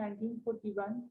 1941,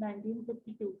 1952,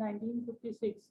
1956,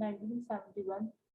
1971,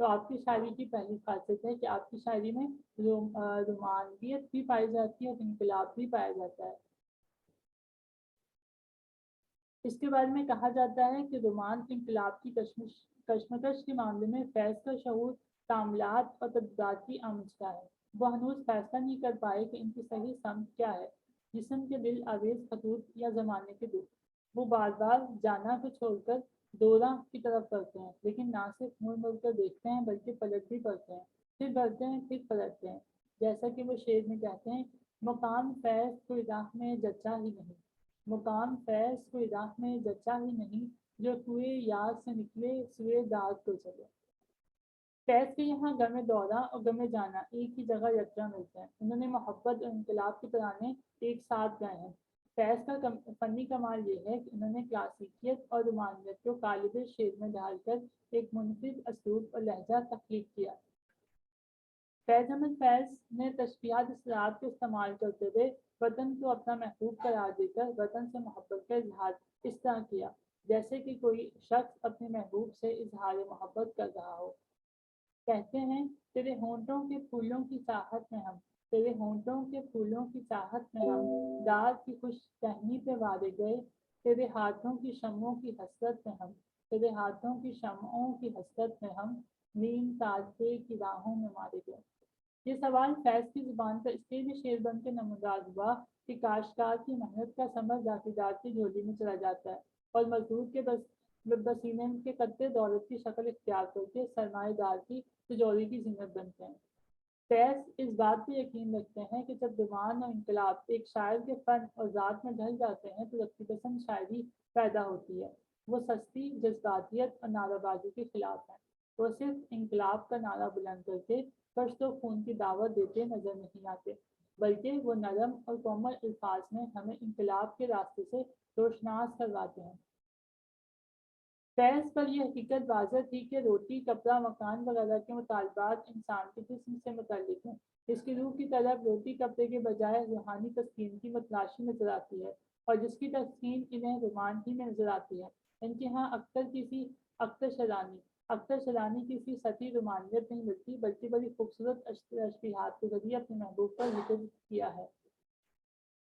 تو آپ کی شاعری کی پہلی خاصیت ہے کہ آپ کی شاعری میں رومانویت بھی پائی جاتی ہے اور انقلاب بھی پایا جاتا ہے۔ اس کے بارے میں کہا جاتا ہے کہ رومان انقلاب کی کشمکش کے معاملے میں فیض کا شعور تعاملات اور تضادات کی آمیزشہ ہے۔ وہ ہنوز فیصلہ نہیں کر پائے کہ ان کی صحیح سمت کیا ہے، جسم کے دل آویز خطوط یا زمانے کے دکھ۔ وہ بار بار جانا کو چھوڑ کر دورہ کی طرف بڑھتے ہیں، لیکن نہ صرف مڑ مڑ کر دیکھتے ہیں بلکہ پلٹ بھی پڑتے ہیں، پھر بڑھتے ہیں، پھر پلٹتے ہیں۔ جیسا کہ وہ شعر میں کہتے ہیں، مقام فیض کوئی راہ میں جچا ہی نہیں، مقام فیض کوئی راہ میں جچا ہی نہیں، جو کوئے یار سے نکلے سوئے دار کو چلے۔ فیض کے یہاں غم دورہ اور غم جانا ایک ہی جگہ یکجا ملتے ہیں۔ انہوں نے محبت اور انقلاب کے ترانے ایک ساتھ گائے ہیں۔ فیض کا فنی کمال یہ ہے کہ انہوں نے کلاسیکیت اور رومانویت کو قالب شعر میں ڈھال کر ایک منفرد اسلوب اور لہجہ تخلیق کیا۔ فیض احمد فیض نے تشبیہات اصطلاحات کو استعمال کرتے ہوئے وطن کو اپنا محبوب قرار دے کر وطن سے محبت کا اظہار اس طرح کیا جیسے کہ کوئی شخص اپنے محبوب سے اظہار محبت کر رہا ہو۔ کہتے ہیں، تیرے ہونٹوں کے پھولوں کی چاہت میں ہم، تیرے ہونٹوں کے پھولوں کی چاہت میں ہم، دار کی خوش ٹہنی پہ وعدے گئے، تیرے ہاتھوں کی شمعوں کی حسرت میں ہم، تیرے ہاتھوں کی شمعوں کی حسرت میں ہم، نیم تاجے کی راہوں میں مارے گئے۔ یہ سوال فیض کی زبان پر اس لیے بھی شعر بن کے نمودار ہوا کہ کاشتکار کی محنت کا ثمر ذاتیدار کی جھولی میں چلا جاتا ہے اور مزدور کے بسینے کے قطرے دولت کی شکل اختیار کر کے سرمایہ دار کی تجوری کی زینت بنتے ہیں۔ فیض اس بات پہ یقین رکھتے ہیں کہ جب رومان اور انقلاب ایک شاعر کے فن اور ذات میں ڈھل جاتے ہیں تو رقص پسند شاعری پیدا ہوتی ہے۔ وہ سستی جذباتیت اور نعرہ بازی کے خلاف ہیں۔ وہ صرف انقلاب کا نعرہ بلند کر کے کشت و خون کی دعوت دیتے نظر نہیں آتے، بلکہ وہ نرم اور کومل الفاظ میں ہمیں انقلاب کے راستے سے روشناس کرواتے ہیں۔ فیض پر یہ حقیقت واضح تھی کہ روٹی، کپڑا، مکان وغیرہ کے مطالبات انسان کے جسم سے متعلق ہیں۔ اس کی روح کی طرف روٹی کپڑے کے بجائے روحانی تسکین کی متلاشی نظر آتی ہے، اور جس کی تسکین انہیں رومان ہی میں نظر آتی ہے۔ ان کے ہاں اختر شرانی کسی سطحی رومانیت نہیں ملتی، بلکہ بڑی خوبصورت تشبیہات کے ذریعے اپنے محبوب پر ذکر کیا ہے۔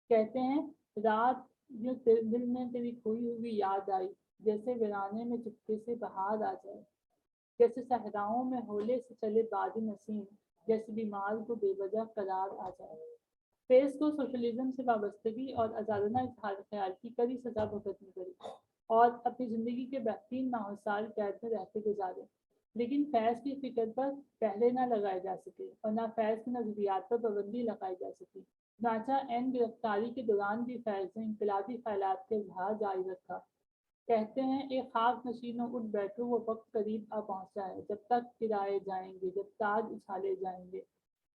کہتے ہیں، رات یوں دل میں تیری کھوئی ہوئی یاد آئی، جیسے ویرانے میں چپکے سے بہار آ جائے، جیسے صحراؤں میں ہولے سے چلے باد نسیم، جیسے بیمار کو بے وجہ قرار آ جائے۔ فیض کو سوشلزم سے وابستگی اور آزادانہ اظہار خیال کی کڑی سزا بھگتنی پڑی اور اپنی زندگی کے بہترین ماہ سال قید میں رہتے گزارے، لیکن فیض کی فکر پر پہرے نہ لگائے جا سکے اور نہ فیض کے نظریات پر پابندی لگائی جا سکی۔ چنانچہ عین گرفتاری کے دوران بھی فیض نے انقلابی خیالات کا اظہار جاری رکھا۔ کہتے ہیں، ایک خاک نشینوں اٹھ بیٹھو، وہ وقت قریب آ پہنچا ہے، جب تک گرائے جائیں گے، جب تاج اچھالے جائیں گے،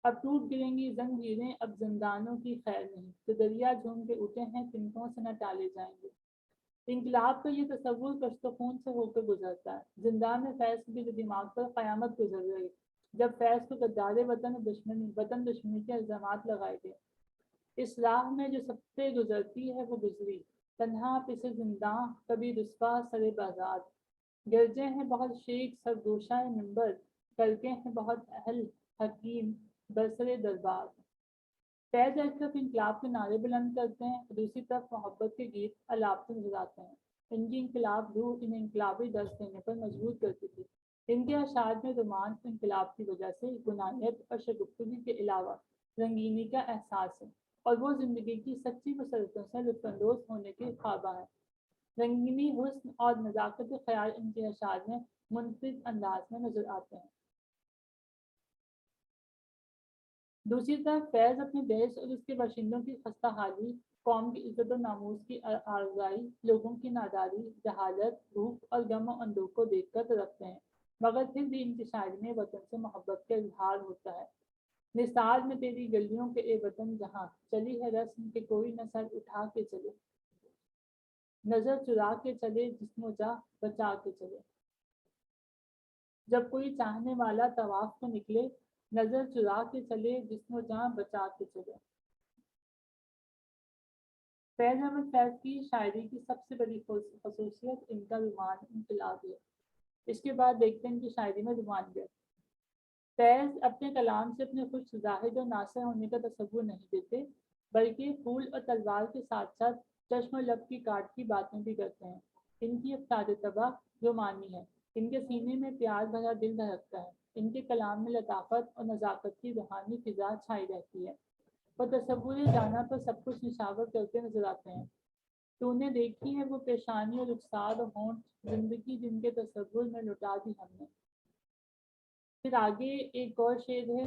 اب ٹوٹ گریں گی زنجیریں، اب زندانوں کی خیر نہیں، جو دریا جھوم کے اٹھے ہیں تنکوں سے نہ ٹالے جائیں گے۔ انقلاب کا یہ تصور کشت و خون سے ہو کر گزرتا ہے۔ زندان میں فیض کے دماغ پر قیامت گزر گئی جب فیض کو غدار وطن دشمنی کے الزامات لگائے گئے۔ اس راہ میں جو سب سے گزرتی ہے وہ گزری، تنہا پس زنداں کبھی رسوا سر بازار، گرجے ہیں بہت شیخ سرگوشہ منبر، کلکے ہیں بہت اہل حکیم برسر دربار۔ فیض ایک طرف انقلاب کے نعرے بلند کرتے ہیں اور دوسری طرف محبت کے گیت الاپتے نظر آتے ہیں۔ ان کی انقلاب روح انہیں انقلابی درس دینے پر مجبور کرتی تھی۔ ان کے اشعار میں رومان انقلاب کی وجہ سے گناہیت اور شگفتگی کے علاوہ رنگینی کا احساس ہے، اور وہ زندگی کی سچی مسرتوں سے لطف اندوز ہونے کے خوابہ ہیں۔ رنگینی، حسن اور نزاکت خیال ان کے اشعار میں منفرد انداز میں نظر آتے ہیں۔ دوسری طرف فیض اپنے دیش اور اس کے باشندوں کی خستہ حالی، قوم کی عزت و ناموس کی آرزائی، لوگوں کی ناداری، جہالت، بھوک اور غم و اندوہ کو دیکھ کر تڑپتے ہیں، مگر پھر بھی ان کی شاعری میں وطن سے محبت کا اظہار ہوتا ہے۔ نثار میں تیری گلیوں کے اے وطن جہاں، چلی ہے رسم کہ کوئی نہ سر اٹھا کے چلے، نظر چرا کے چلے جسم و جاں بچا کے چلے۔ جب کوئی چاہنے والا طواف کو نکلے، نظر چرا کے چلے جسم و جاں بچا کے چلے۔ فیض احمد فیض کی شاعری کی سب سے بڑی خصوصیت ان کا رومان انقلاب ہے۔ اس کے بعد دیکھتے ہیں ان کی شاعری میں رومانویت۔ فیض اپنے کلام سے اپنے خوش زاہد اور ناصر ہونے کا تصور نہیں دیتے، بلکہ پھول اور تلوار کے ساتھ ساتھ چشم و لب کی کاٹ کی باتیں بھی کرتے ہیں۔ ان کی افطار طبع رومانی ہے، ان کے سینے میں پیار بھرا دل دھڑکتا ہے، ان کے کلام میں لطافت اور نزاکت کی روحانی فضا چھائی رہتی ہے۔ وہ تصور جانا پر سب کچھ نشاور کرتے نظر آتے ہیں۔ تو نے دیکھی ہے وہ پیشانی اور رخسار اور ہونٹ، زندگی جن کے تصور میں لٹا دی ہم نے۔ پھر آگے ایک اور شعر ہے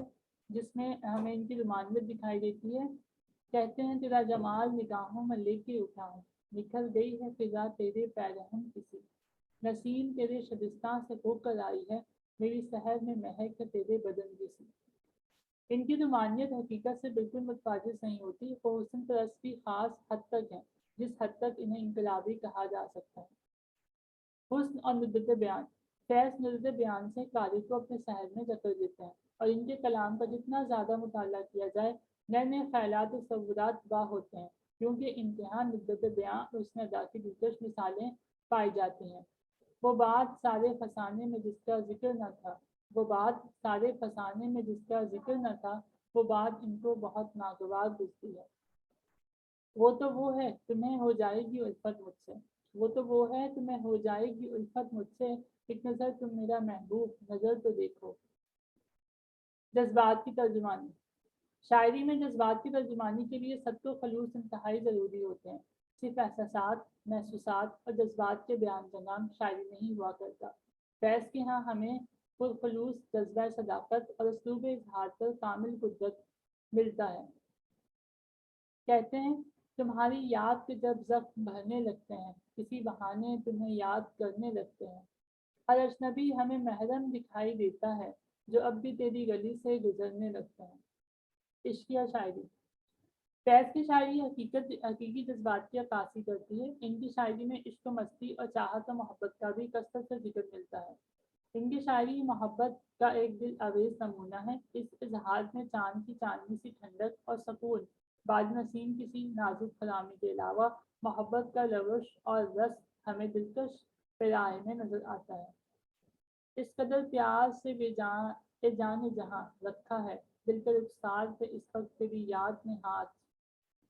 جس میں ہمیں ان کی رومانویت دکھائی دیتی ہے۔ کہتے ہیں تیرا جمال نگاہوں میں لے کے اٹھا ہوں، نکھر گئی ہے فضا تیرے پیرہن کسی، نسیم تیرے شبستان سے ہو کر آئی ہے، میری سحر میں مہک ہے تیرے بدن جیسی۔ ان کی رومانیت حقیقت سے بالکل متفاوت نہیں ہوتی، وہ حسن پرستی خاص حد تک ہے جس حد تک انہیں انقلابی کہا جا سکتا ہے۔ حسن اور ندرت بیان، فیض ندرت بیان سے قاری کو اپنے سحر میں جکڑ دیتے ہیں، اور ان کے کلام کا جتنا زیادہ مطالعہ کیا جائے نئے نئے خیالات و تصورات واہ ہوتے ہیں، کیونکہ انتہا ندرت بیان اور اس نے ادا کی دلکش مثالیں پائی جاتی ہیں۔ وہ بات سارے فسانے میں جس کا ذکر نہ تھا، وہ بات سارے فسانے میں جس کا ذکر نہ تھا، وہ بات ان کو بہت ناگوار گزرتی ہے۔ وہ تو وہ ہے تمہیں ہو جائے گی الفت مجھ سے، وہ تو وہ ہے تمہیں ہو جائے گی الفت مجھ سے، ایک نظر تم میرا محبوب نظر تو دیکھو۔ جذبات کی ترجمانی، شاعری میں جذبات کی ترجمانی کے لیے صدق و خلوص انتہائی ضروری ہوتے ہیں۔ صرف احساسات، محسوسات اور جذبات کے بیان کا نام شاعری نہیں ہوا کرتا۔ فیض کے ہاں ہمیں پرخلوص جذبہ صداقت اور اسلوب اظہار پر کامل قدرت ملتا ہے۔ کہتے ہیں تمہاری یاد کے جب زخم بھرنے لگتے ہیں، کسی بہانے تمہیں یاد کرنے لگتے ہیں، ہر اجنبی ہمیں محرم دکھائی دیتا ہے جو اب بھی تیری گلی سے گزرنے لگتے ہیں۔ عشقیہ شاعری، فیض کی شاعری حقیقی جذبات کی عکاسی کرتی ہے۔ ان کی شاعری میں عشق و مستی اور چاہت و محبت کا بھی کثرت سے ذکر ملتا ہے۔ ان کی شاعری محبت کا ایک دل آویز نمونہ ہے۔ اس اظہار میں چاند کی چاندنی سی ٹھنڈک اور سکون، باد نسیم کسی نازک خرامی کے علاوہ محبت کا لوش اور رس ہمیں دلکش پیرائے میں نظر آتا ہے۔ اس قدر پیار سے بے جان جہاں رکھا ہے، دل کے رخسار پہ اس وقت تیری یاد نے ہاتھ،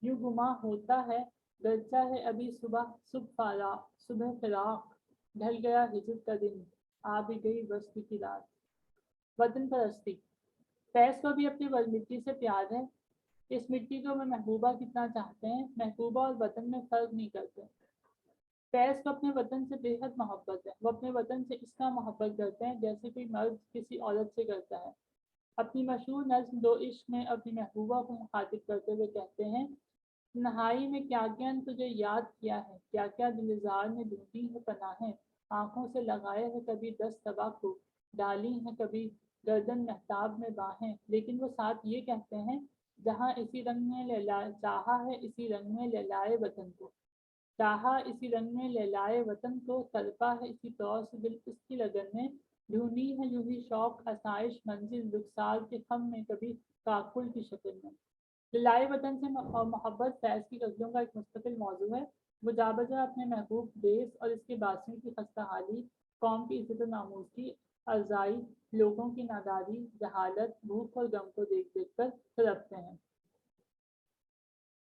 یوں گماں ہوتا ہے گرچہ ہے ابھی صبح فراق، ڈھل گیا ہجر کا دن، آ بھی گئی وصل کی رات۔ وطن پرستی، فیض کو بھی اپنی مٹی سے پیار ہے۔ اس مٹی کو وہ محبوبہ کتنا چاہتے ہیں، محبوبہ اور وطن میں فرق نہیں کرتے۔ فیض کو اپنے وطن سے بے حد محبت ہے، وہ اپنے وطن سے اس طرح محبت کرتے ہیں جیسے کوئی مرد کسی عورت سے کرتا ہے۔ اپنی مشہور نظم دو عشق میں اپنی محبوبہ کو مخاطب کرتے ہوئے کہتے ہیں، تنہائی میں کیا کیا تجھے یاد کیا ہے، کیا کیا دلزار نے ڈھونڈی ہے پناہیں، آنکھوں سے لگائے ہے کبھی دست تباہ کو، ڈالی ہے کبھی گردن مہتاب میں باہیں، لیکن وہ ساتھ یہ کہتے ہیں، جہاں اسی رنگ میں چاہا ہے اسی رنگ میں لہلائے وطن کو، چاہا اسی رنگ میں لہلائے وطن کو، تڑپا ہے اسی طور سے دل اس کی لگن میں، ڈھونڈی ہے یوں ہی شوق آسائش منزل رخسار کے خم میں کبھی کاکل کی شکل میں۔ للائے وطن سے محبت فیض کی غزلوں کا ایک مستقل موضوع ہے۔ وہ جا بجا اپنے محبوب دیس اور اس کے باسیوں کی خستہ حالی، قوم کی عزت و ناموس کی ارزائی، لوگوں کی ناداری، جہالت، بھوک اور غم کو دیکھ دیکھ کر تڑپتے ہیں۔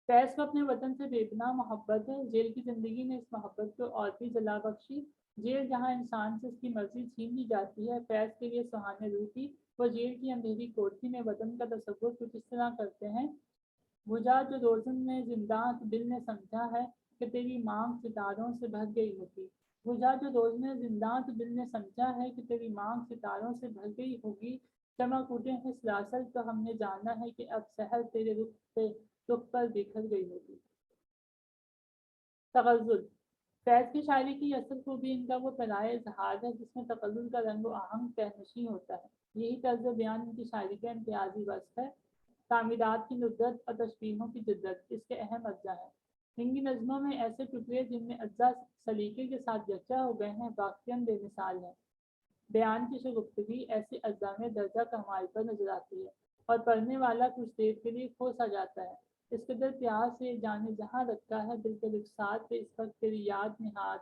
فیض کو اپنے وطن سے بے پناہ محبت ہے۔ جیل کی زندگی نے اس محبت کو اور بھی جلا بخشی۔ جیل جہاں انسان سے اس کی مرضی چھین لی جاتی ہے، فیض کے لیے سہانے روح تھی۔ وہ جیل کی اندھیری کوٹھی میں وطن کا تصور کچھ اس طرح کرتے ہیں، بجھا جو روزن میں زنداں تو دل نے سمجھا ہے کہ تیری مانگ ستاروں سے بھر گئی ہوگی، بجھا جو روزن میں زنداں تو دل نے سمجھا ہے کہ تیری مانگ ستاروں سے بھر گئی ہوگی، چمک اٹھے ہیں سلاسل تو ہم نے جانا ہے کہ اب سحر تیرے رخ پر بکھر گئی ہوگی۔ تغزل، فیض کی شاعری کی اصل خوبی ان کا وہ طرائے اظہار ہے جس میں تغزل کا رنگ و آہنگ تہنشیں ہوتا ہے۔ یہی طرز بیان ان کی شاعری کا امتیازی وصف ہے۔ تعمیرات کی ندرت اور تشبیہوں کی جدت اس کے اہم اجزا ہیں۔ ان کی نظموں میں ایسے ٹکڑے جن میں اجزا سلیقے کے ساتھ یکجا ہو گئے ہیں واقعاً بے مثال ہیں۔ بیان کی شگفتگی ایسے اجزا میں درجہ کمال پر نظر آتی ہے اور پڑھنے والا کچھ دیر کے لیے کھو سا جاتا ہے۔ اس قدر پیار سے جانے جہاں رکھتا ہے دل کے رخسار پہ اس وقت تیری یاد نے ہاتھ،